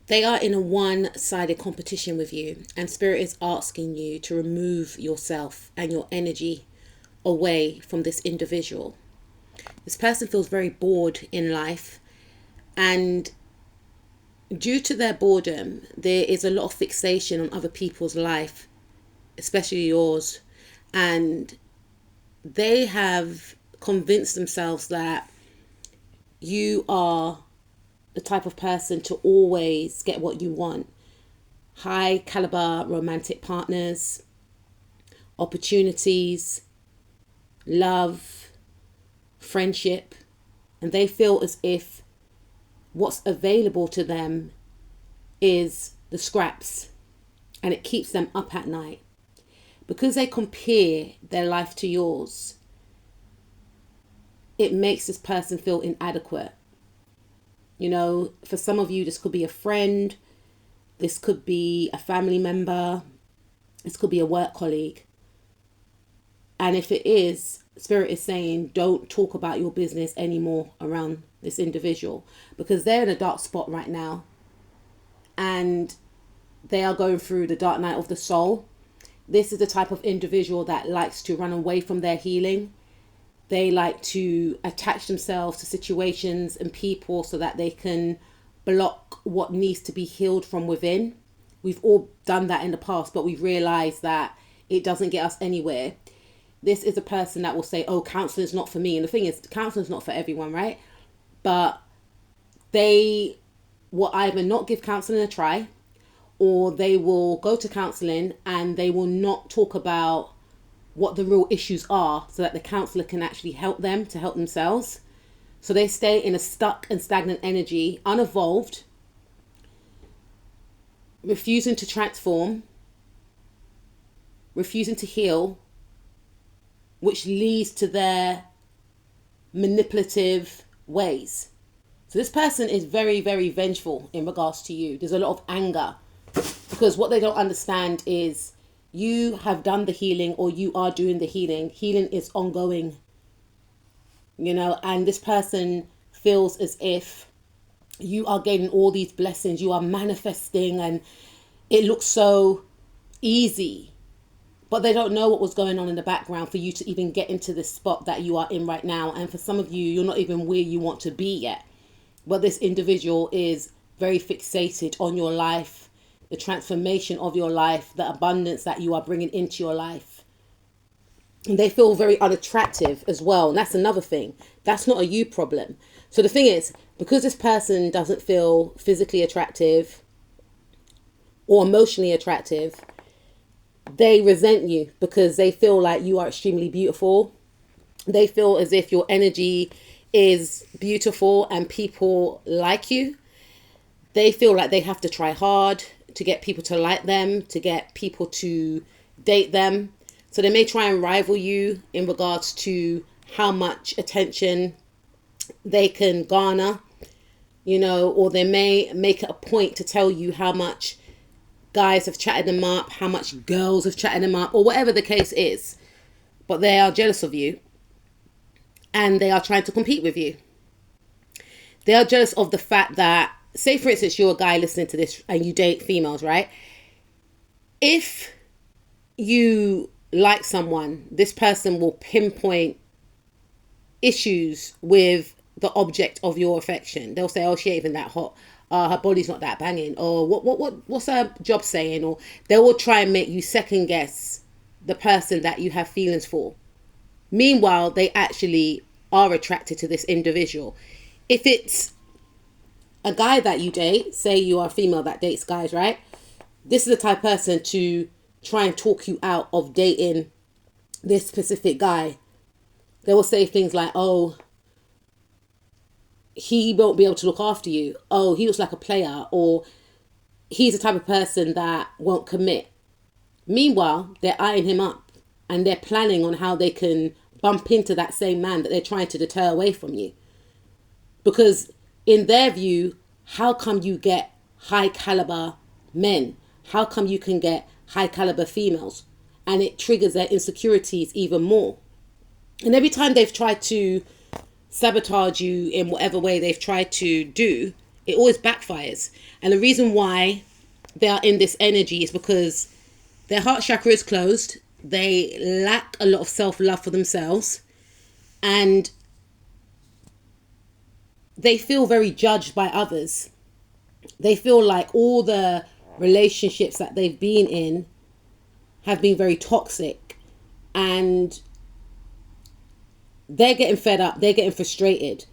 They are in a one-sided competition with you, and Spirit is asking you to remove yourself and your energy away from this individual. This person feels very bored in life, and due to their boredom, there is a lot of fixation on other people's life, especially yours, and they have convinced themselves that you are the type of person to always get what you want. High caliber romantic partners, opportunities, love, friendship, and they feel as if what's available to them is the scraps, and it keeps them up at night. Because they compare their life to yours, it makes this person feel inadequate. You know, for some of you, this could be a friend, this could be a family member, this could be a work colleague. And if it is, Spirit is saying, don't talk about your business anymore around this individual, because they're in a dark spot right now. And they are going through the dark night of the soul. This is the type of individual that likes to run away from their healing. They like to attach themselves to situations and people so that they can block what needs to be healed from within. We've all done that in the past, but we've realized that it doesn't get us anywhere. This is a person that will say, oh, counseling is not for me. And the thing is, counseling is not for everyone, right? But they will either not give counseling a try, or they will go to counseling and they will not talk about what the real issues are so that the counselor can actually help them to help themselves. So they stay in a stuck and stagnant energy, unevolved, refusing to transform, refusing to heal, which leads to their manipulative ways. So this person is very, very vengeful in regards to you. There's a lot of anger, because what they don't understand is you have done the healing, or you are doing the healing. Healing is ongoing, you know, and this person feels as if you are getting all these blessings, you are manifesting, and it looks so easy. But they don't know what was going on in the background for you to even get into this spot that you are in right now. And for some of you, you're not even where you want to be yet. But this individual is very fixated on your life, the transformation of your life, the abundance that you are bringing into your life. And they feel very unattractive as well. And that's another thing. That's not a you problem. So the thing is, because this person doesn't feel physically attractive or emotionally attractive, they resent you because they feel like you are extremely beautiful. They feel as if your energy is beautiful and people like you. They feel like they have to try hard to get people to like them, to get people to date them. So they may try and rival you in regards to how much attention they can garner, you know, or they may make it a point to tell you how much guys have chatted them up, how much girls have chatted them up, or whatever the case is. But they are jealous of you, and they are trying to compete with you. They are jealous of the fact that, say for instance, you're a guy listening to this and you date females, right? If you like someone, this person will pinpoint issues with the object of your affection. They'll say, oh, she ain't even that hot. Her body's not that banging. Or what's her job saying? Or they will try and make you second guess the person that you have feelings for. Meanwhile, they actually are attracted to this individual. If it's a guy that you date, say you are a female that dates guys, right? This is the type of person to try and talk you out of dating this specific guy. They will say things like, oh, he won't be able to look after you. Oh, he looks like a player. Or he's the type of person that won't commit. Meanwhile, they're eyeing him up and they're planning on how they can bump into that same man that they're trying to deter away from you. Because in their view, how come you get high caliber men? How come you can get high caliber females? And it triggers their insecurities even more. And every time they've tried to sabotage you in whatever way they've tried to do, It always backfires. And the reason why they are in this energy is because their heart chakra is closed. They lack a lot of self-love for themselves. And they feel very judged by others. They feel like all the relationships that they've been in have been very toxic. And they're getting fed up. They're getting frustrated.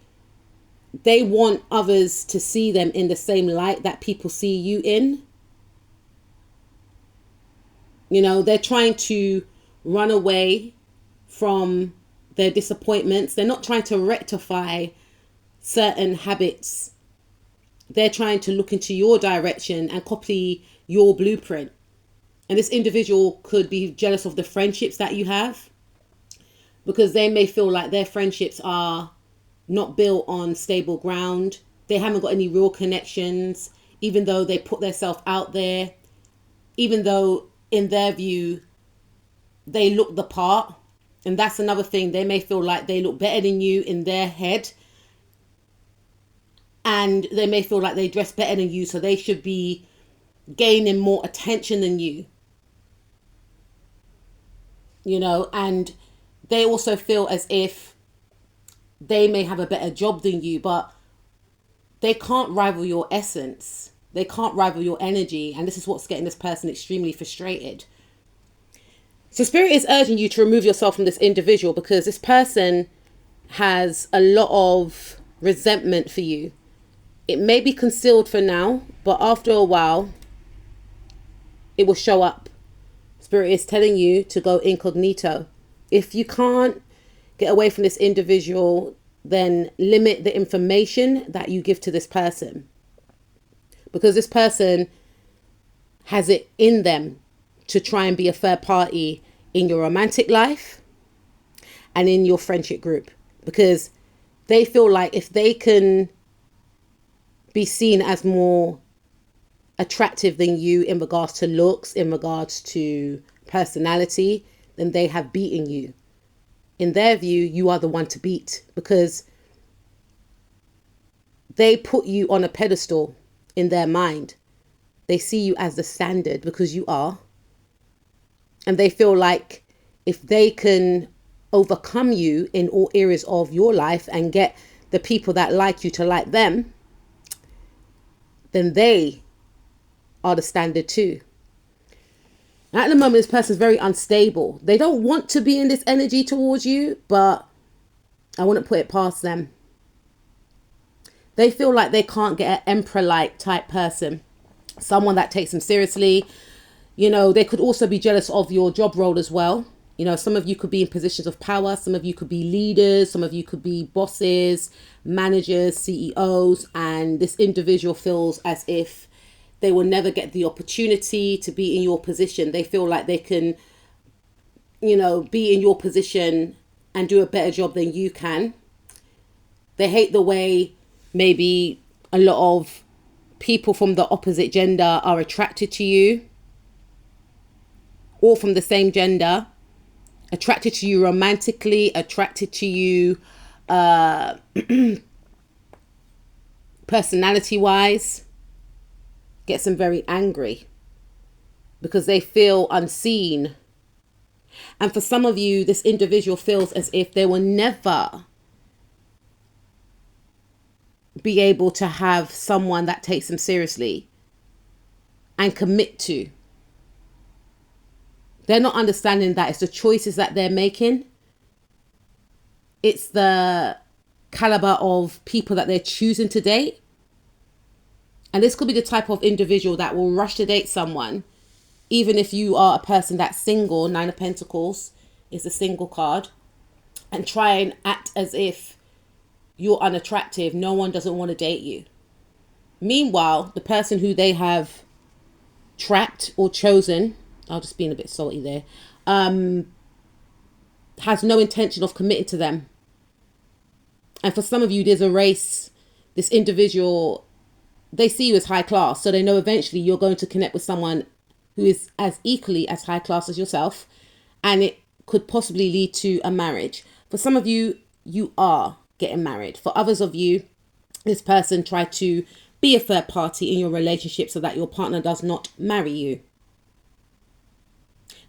They want others to see them in the same light that people see you in. You know, they're trying to run away from their disappointments. They're not trying to rectify certain habits. They're trying to look into your direction and copy your blueprint. And this individual could be jealous of the friendships that you have, because they may feel like their friendships are not built on stable ground. They haven't got any real connections, even though they put themselves out there, even though in their view, they look the part. And that's another thing. They may feel like they look better than you in their head. And they may feel like they dress better than you, so they should be gaining more attention than you. You know, and they also feel as if they may have a better job than you, but they can't rival your essence. They can't rival your energy. And this is what's getting this person extremely frustrated. So Spirit is urging you to remove yourself from this individual, because this person has a lot of resentment for you. It may be concealed for now, but after a while, it will show up. Spirit is telling you to go incognito. If you can't get away from this individual, then limit the information that you give to this person. Because this person has it in them to try and be a third party in your romantic life and in your friendship group. Because they feel like if they can be seen as more attractive than you in regards to looks, in regards to personality, then they have beaten you. In their view, you are the one to beat, because they put you on a pedestal in their mind. They see you as the standard, because you are. And they feel like if they can overcome you in all areas of your life and get the people that like you to like them, then they are the standard too. At the moment, this person is very unstable. They don't want to be in this energy towards you, but I wouldn't put it past them. They feel like they can't get an emperor-like type person, someone that takes them seriously. You know, they could also be jealous of your job role as well. You know, some of you could be in positions of power. Some of you could be leaders. Some of you could be bosses, managers, CEOs. And this individual feels as if they will never get the opportunity to be in your position. They feel like they can, you know, be in your position and do a better job than you can. They hate the way maybe a lot of people from the opposite gender are attracted to you, or from the same gender, attracted to you romantically, attracted to you personality wise. Gets them very angry because they feel unseen. And for some of you, this individual feels as if they will never be able to have someone that takes them seriously and commit to. They're not understanding that it's the choices that they're making. It's the caliber of people that they're choosing to date. And this could be the type of individual that will rush to date someone, even if you are a person that's single. 9 of Pentacles is the single card, and try and act as if you're unattractive. No one doesn't want to date you. Meanwhile, the person who they have trapped or chosen, I'll just being a bit salty there, has no intention of committing to them. And for some of you, there's a race. This individual, they see you as high class, so they know eventually you're going to connect with someone who is as equally as high class as yourself, and it could possibly lead to a marriage. For some of you, you are getting married. For others of you, this person tried to be a third party in your relationship so that your partner does not marry you.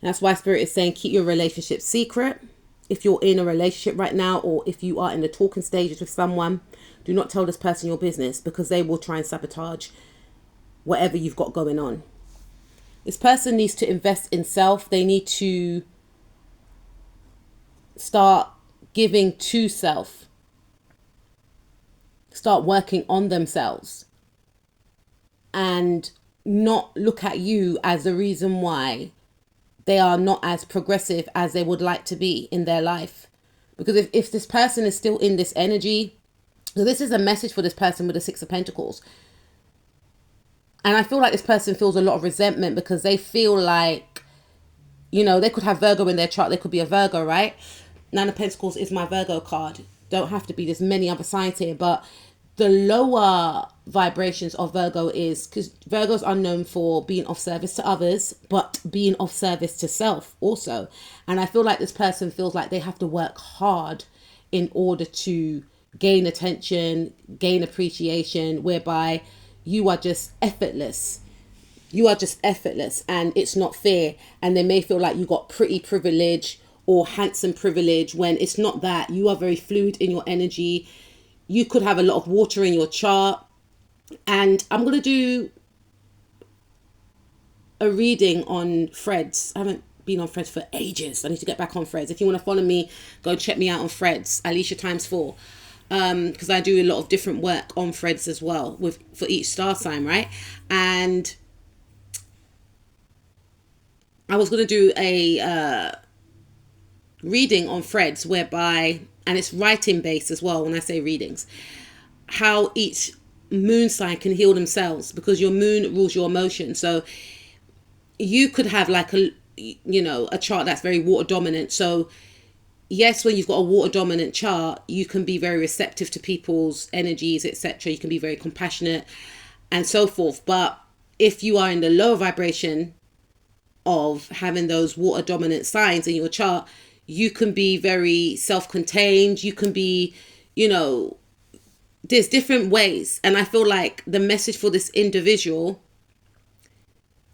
And that's why Spirit is saying keep your relationship secret. If you're in a relationship right now, or if you are in the talking stages with someone, do not tell this person your business, because they will try and sabotage whatever you've got going on. This person needs to invest in self. They need to start giving to self. Start working on themselves. And not look at you as the reason why they are not as progressive as they would like to be in their life. Because if this person is still in this energy, so this is a message for this person with the Six of Pentacles. And I feel like this person feels a lot of resentment because they feel like, you know, they could have Virgo in their chart. They could be a Virgo, right? Nine of Pentacles is my Virgo card. Don't have to be. There's many other signs here. But the lower vibrations of Virgo is, because Virgos are known for being of service to others, but being of service to self also. And I feel like this person feels like they have to work hard in order to gain attention, gain appreciation, whereby you are just effortless. You are just effortless and it's not fair. And they may feel like you got pretty privilege or handsome privilege when it's not that. You are very fluid in your energy. You could have a lot of water in your chart. And I'm going to do a reading on Threads. I haven't been on Threads for ages. I need to get back on Threads. If you want to follow me, go check me out on Threads, Alicia ×4. Because I do a lot of different work on Threads as well for each star sign, right? And I was going to do a reading on Threads whereby, and it's writing based as well when I say readings, how each moon sign can heal themselves, because your moon rules your emotion. So you could have like a chart that's very water dominant. So yes, when you've got a water dominant chart, you can be very receptive to people's energies, etc. You can be very compassionate and so forth. But if you are in the lower vibration of having those water dominant signs in your chart, you can be very self-contained. You can be, there's different ways. And I feel like the message for this individual,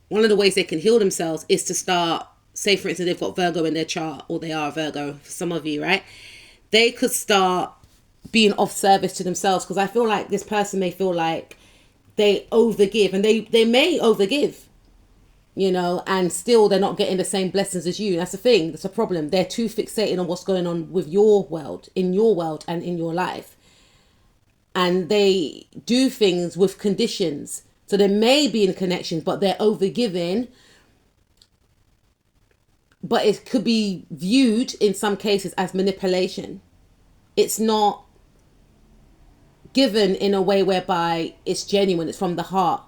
one of the ways they can heal themselves is to start, say for instance, they've got Virgo in their chart, or they are a Virgo for some of you, right? They could start being of service to themselves, because I feel like this person may feel like they overgive, and they may overgive, and still they're not getting the same blessings as you. That's the thing. That's a problem. They're too fixated on what's going on with your world, in your world and in your life. And they do things with conditions. So they may be in connections, but they're overgiving. But it could be viewed in some cases as manipulation. It's not given in a way whereby it's genuine. It's from the heart.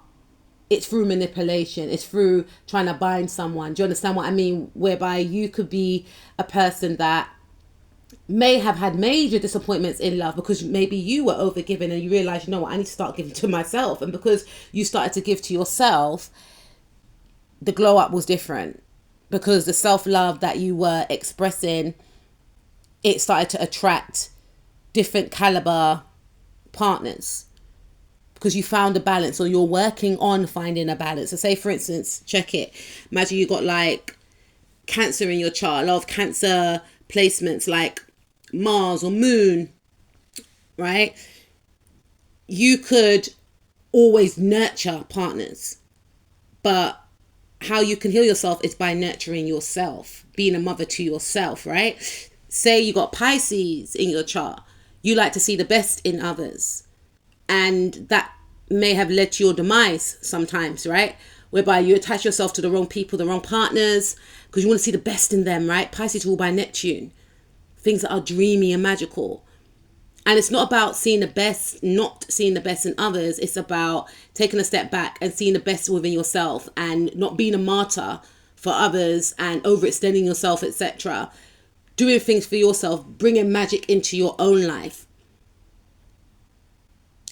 It's through manipulation. It's through trying to bind someone. Do you understand what I mean? Whereby you could be a person that may have had major disappointments in love because maybe you were overgiving and you realize, I need to start giving to myself. And because you started to give to yourself, the glow up was different. Because the self-love that you were expressing, it started to attract different caliber partners. Because you found a balance, or you're working on finding a balance. So say, for instance, check it. Imagine you got like Cancer in your chart. A lot of Cancer placements like Mars or Moon, right? You could always nurture partners. But how you can heal yourself is by nurturing yourself, being a mother to yourself, right? Say you got Pisces in your chart. You like to see the best in others. And that may have led to your demise sometimes, right? Whereby you attach yourself to the wrong people, the wrong partners, because you want to see the best in them, right? Pisces ruled by Neptune. Things that are dreamy and magical. And it's not about seeing the best, not seeing the best in others. It's about taking a step back and seeing the best within yourself and not being a martyr for others and overextending yourself, etc. Doing things for yourself, bringing magic into your own life.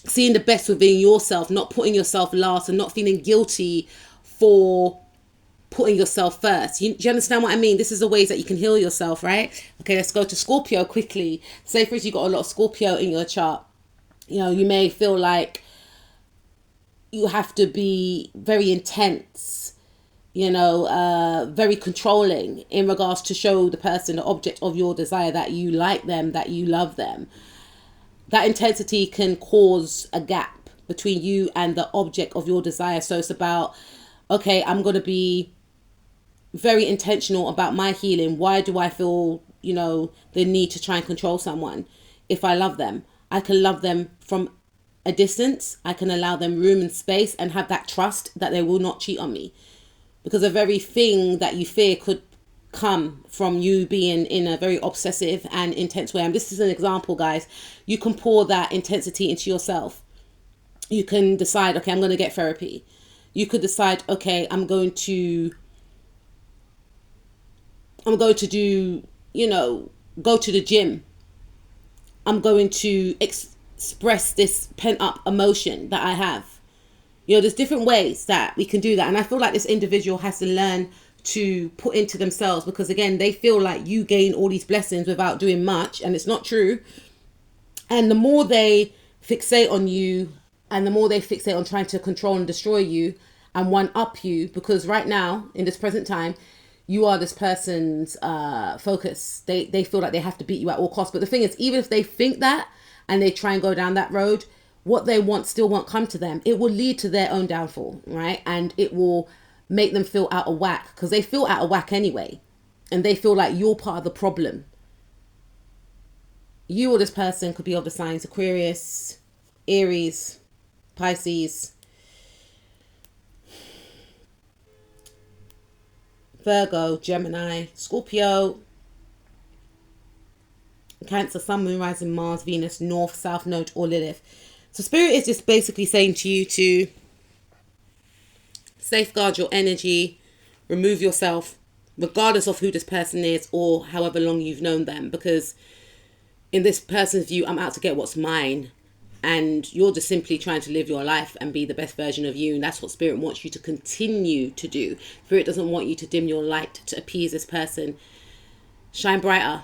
Seeing the best within yourself, not putting yourself last and not feeling guilty for putting yourself first. Do you understand what I mean? This is the ways that you can heal yourself, right? Okay, let's go to Scorpio quickly. Say for instance, you got a lot of Scorpio in your chart. You may feel like you have to be very intense, very controlling in regards to show the person, the object of your desire, that you like them, that you love them. That intensity can cause a gap between you and the object of your desire. So it's about, okay, I'm going to be very intentional about my healing. Why do I feel, the need to try and control someone? If I love them, I can love them from a distance. I can allow them room and space and have that trust that they will not cheat on me. Because the very thing that you fear could come from you being in a very obsessive and intense way. And this is an example, guys. You can pour that intensity into yourself. You can decide, okay, I'm going to get therapy. You could decide, okay, I'm going to do, go to the gym. I'm going to express this pent up emotion that I have. There's different ways that we can do that. And I feel like this individual has to learn to put into themselves, because again, they feel like you gain all these blessings without doing much, and it's not true. And the more they fixate on you, and the more they fixate on trying to control and destroy you and one up you, because right now, in this present time, you are this person's focus. They feel like they have to beat you at all costs. But the thing is, even if they think that and they try and go down that road, what they want still won't come to them. It will lead to their own downfall, right? And it will make them feel out of whack, because they feel out of whack anyway. And they feel like you're part of the problem. You or this person could be of the signs Aquarius, Aries, Pisces, Virgo, Gemini, Scorpio, Cancer, Sun, Moon, Rising, Mars, Venus, North, South Node, or Lilith. So Spirit is just basically saying to you to safeguard your energy, remove yourself, regardless of who this person is or however long you've known them. Because in this person's view, I'm out to get what's mine. And you're just simply trying to live your life and be the best version of you. And that's what Spirit wants you to continue to do. Spirit doesn't want you to dim your light to appease this person. Shine brighter.